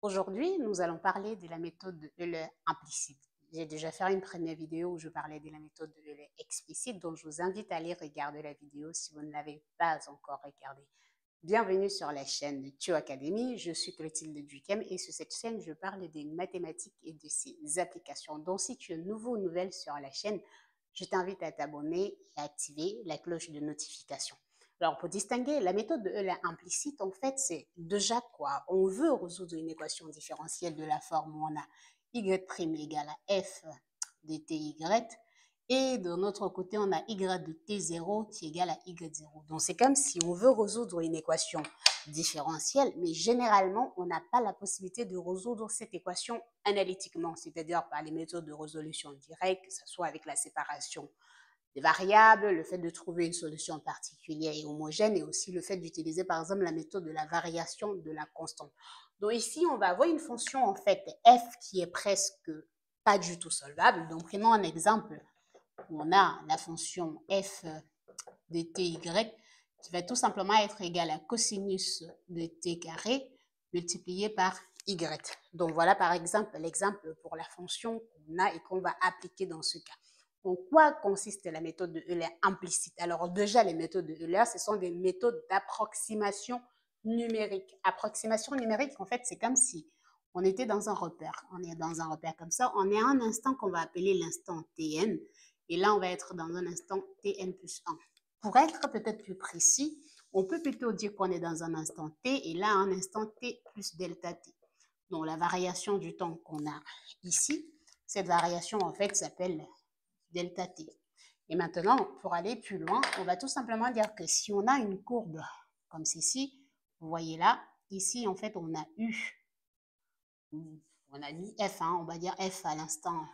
Aujourd'hui, nous allons parler de la méthode de Euler implicite. J'ai déjà fait une première vidéo où je parlais de la méthode de Euler explicite, donc je vous invite à aller regarder la vidéo si vous ne l'avez pas encore regardée. Bienvenue sur la chaîne de Thio Academy, je suis Clotilde Duquem et sur cette chaîne, je parle des mathématiques et de ses applications. Donc si tu es nouveau ou nouvelle sur la chaîne, je t'invite à t'abonner et à activer la cloche de notification. Alors, pour distinguer la méthode de Euler implicite, en fait, c'est déjà quoi? On veut résoudre une équation différentielle de la forme où on a y' égale à f de ty, et de notre côté, on a y de t0 qui est égal à y0. Donc, c'est comme si on veut résoudre une équation différentielle, mais généralement, on n'a pas la possibilité de résoudre cette équation analytiquement, c'est-à-dire par les méthodes de résolution directe, que ce soit avec la séparation des variables, le fait de trouver une solution particulière et homogène, et aussi le fait d'utiliser par exemple la méthode de la variation de la constante. Donc ici, on va avoir une fonction en fait f qui est presque pas du tout solvable. Donc prenons un exemple où on a la fonction f de ty qui va tout simplement être égale à cosinus de t carré multiplié par y. Donc voilà par exemple l'exemple pour la fonction qu'on a et qu'on va appliquer dans ce cas. En quoi consiste la méthode de Euler implicite? Alors déjà, les méthodes de Euler, ce sont des méthodes d'approximation numérique. Approximation numérique, en fait, c'est comme si on était dans un repère. On est dans un repère comme ça. On est à un instant qu'on va appeler l'instant Tn. Et là, on va être dans un instant Tn plus 1. Pour être peut-être plus précis, on peut plutôt dire qu'on est dans un instant T et là, un instant T plus delta T. Donc, la variation du temps qu'on a ici, cette variation, en fait, s'appelle delta t. Et maintenant, pour aller plus loin, on va tout simplement dire que si on a une courbe comme ceci, vous voyez là, ici, en fait, on a eu f, on va dire f à l'instant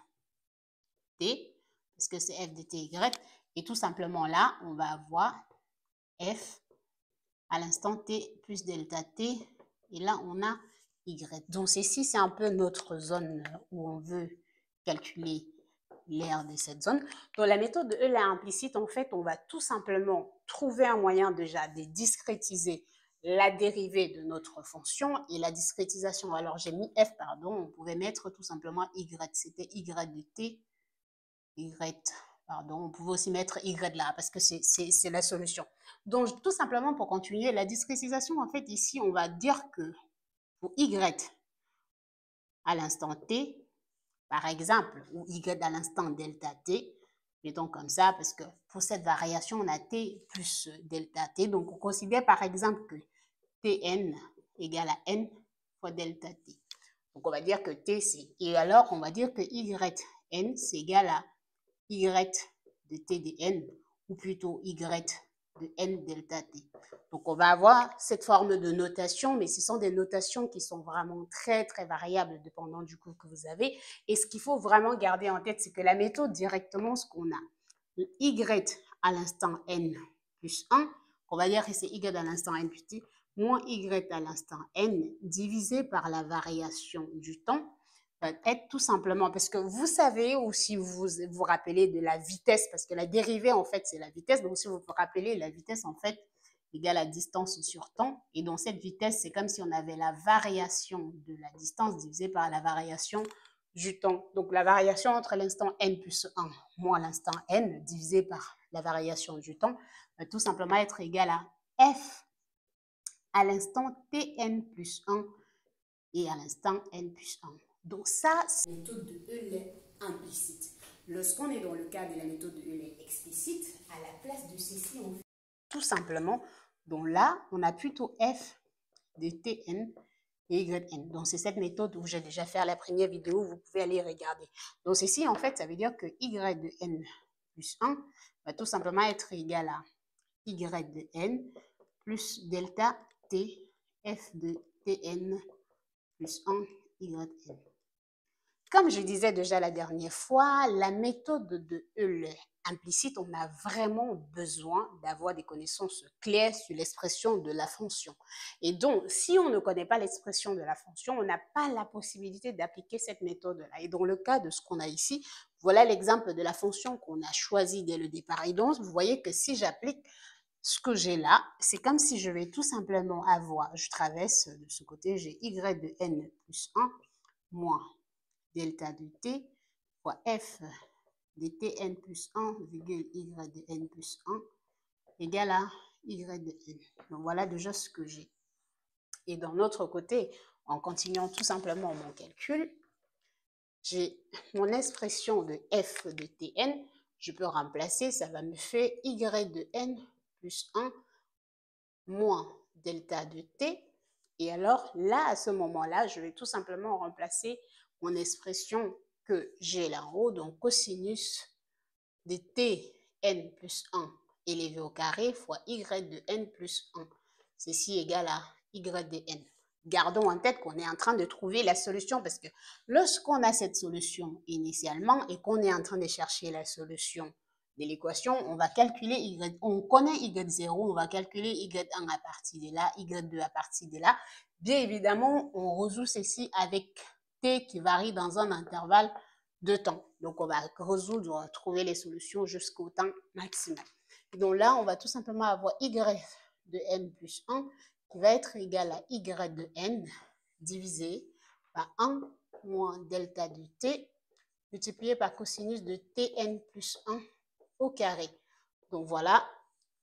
t, parce que c'est f de ty, et tout simplement là, on va avoir f à l'instant t plus delta t, et là, on a y. Donc, ceci, c'est un peu notre zone où on veut calculer l'aire de cette zone. Dans la méthode de Euler implicite, en fait, on va tout simplement trouver un moyen déjà de discrétiser la dérivée de notre fonction et la discrétisation. Alors, j'ai mis f, pardon, on pouvait mettre tout simplement y, c'était y de t, y, pardon, on pouvait aussi mettre y là parce que c'est la solution. Donc, tout simplement pour continuer, la discrétisation, en fait, ici, on va dire que pour y à l'instant t, par exemple, ou y à l'instant delta t, mettons comme ça, parce que pour cette variation, on a t plus delta t. Donc, on considère par exemple que tn égale à n fois delta t. Donc, on va dire que t, c'est... Et alors, on va dire que yn, c'est égal à y de t de n, ou plutôt y de n delta t. Donc, on va avoir cette forme de notation, mais ce sont des notations qui sont vraiment très, très variables dépendant du cours que vous avez. Et ce qu'il faut vraiment garder en tête, c'est que la méthode, directement, ce qu'on a, y à l'instant n plus 1, on va dire que c'est y à l'instant n plus t, moins y à l'instant n, divisé par la variation du temps, être tout simplement, parce que vous savez, ou si vous vous rappelez de la vitesse, parce que la dérivée, en fait, c'est la vitesse, donc si vous vous rappelez, la vitesse, en fait, égale à distance sur temps, et dans cette vitesse, c'est comme si on avait la variation de la distance divisée par la variation du temps. Donc, la variation entre l'instant n plus 1 moins l'instant n divisé par la variation du temps va tout simplement être égal à f à l'instant tn plus 1 et à l'instant n plus 1. Donc ça, c'est la méthode de Euler implicite. Lorsqu'on est dans le cas de la méthode de Euler explicite, à la place de ceci, on fait tout simplement, donc là, on a plutôt f de tn et yn. Donc c'est cette méthode où j'ai déjà fait la première vidéo, vous pouvez aller regarder. Donc ceci, en fait, ça veut dire que y de n plus 1 va tout simplement être égal à y de n plus delta t f de tn plus 1 yn. Comme je disais déjà la dernière fois, la méthode de Euler implicite, on a vraiment besoin d'avoir des connaissances claires sur l'expression de la fonction. Et donc, si on ne connaît pas l'expression de la fonction, on n'a pas la possibilité d'appliquer cette méthode-là. Et dans le cas de ce qu'on a ici, voilà l'exemple de la fonction qu'on a choisie dès le départ. Et donc, vous voyez que si j'applique ce que j'ai là, c'est comme si je vais tout simplement avoir, je traverse de ce côté, j'ai y de n plus 1 moins delta de t fois f de tn plus 1 virgule y de n plus 1 égale à y de n. Donc voilà déjà ce que j'ai. Et d'un autre côté, en continuant tout simplement mon calcul, j'ai mon expression de f de tn, je peux remplacer, ça va me faire y de n plus 1 moins delta de t. Et alors là, à ce moment-là, je vais tout simplement remplacer mon expression que j'ai là en haut, donc cosinus de tn plus 1 élevé au carré fois y de n plus 1. Ceci égale à y de n. Gardons en tête qu'on est en train de trouver la solution parce que lorsqu'on a cette solution initialement et qu'on est en train de chercher la solution de l'équation, on va calculer y, on connaît y0, on va calculer y1 à partir de là, y2 à partir de là. Bien évidemment, on résout ceci avec t qui varie dans un intervalle de temps. Donc, on va résoudre, trouver les solutions jusqu'au temps maximal. Donc là, on va tout simplement avoir y de n plus 1 qui va être égal à y de n divisé par 1 moins delta de t multiplié par cosinus de tn plus 1 au carré. Donc voilà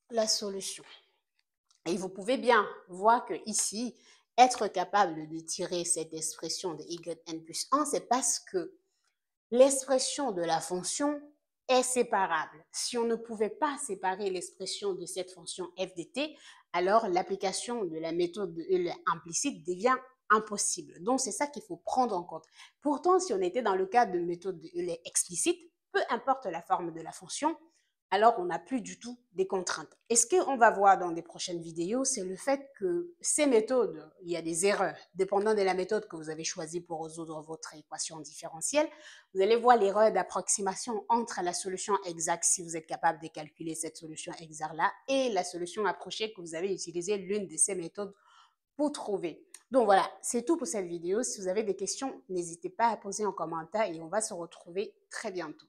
la solution. Et vous pouvez bien voir que ici, être capable de tirer cette expression de yn plus 1, c'est parce que l'expression de la fonction est séparable. Si on ne pouvait pas séparer l'expression de cette fonction f de t, alors l'application de la méthode de Euler implicite devient impossible. Donc, c'est ça qu'il faut prendre en compte. Pourtant, si on était dans le cas de méthode de Euler explicite, peu importe la forme de la fonction, alors on n'a plus du tout des contraintes. Et ce qu'on va voir dans des prochaines vidéos, c'est le fait que ces méthodes, il y a des erreurs, dépendant de la méthode que vous avez choisie pour résoudre votre équation différentielle. Vous allez voir l'erreur d'approximation entre la solution exacte, si vous êtes capable de calculer cette solution exacte-là, et la solution approchée que vous avez utilisé l'une de ces méthodes pour trouver. Donc voilà, c'est tout pour cette vidéo. Si vous avez des questions, n'hésitez pas à poser en commentaire et on va se retrouver très bientôt.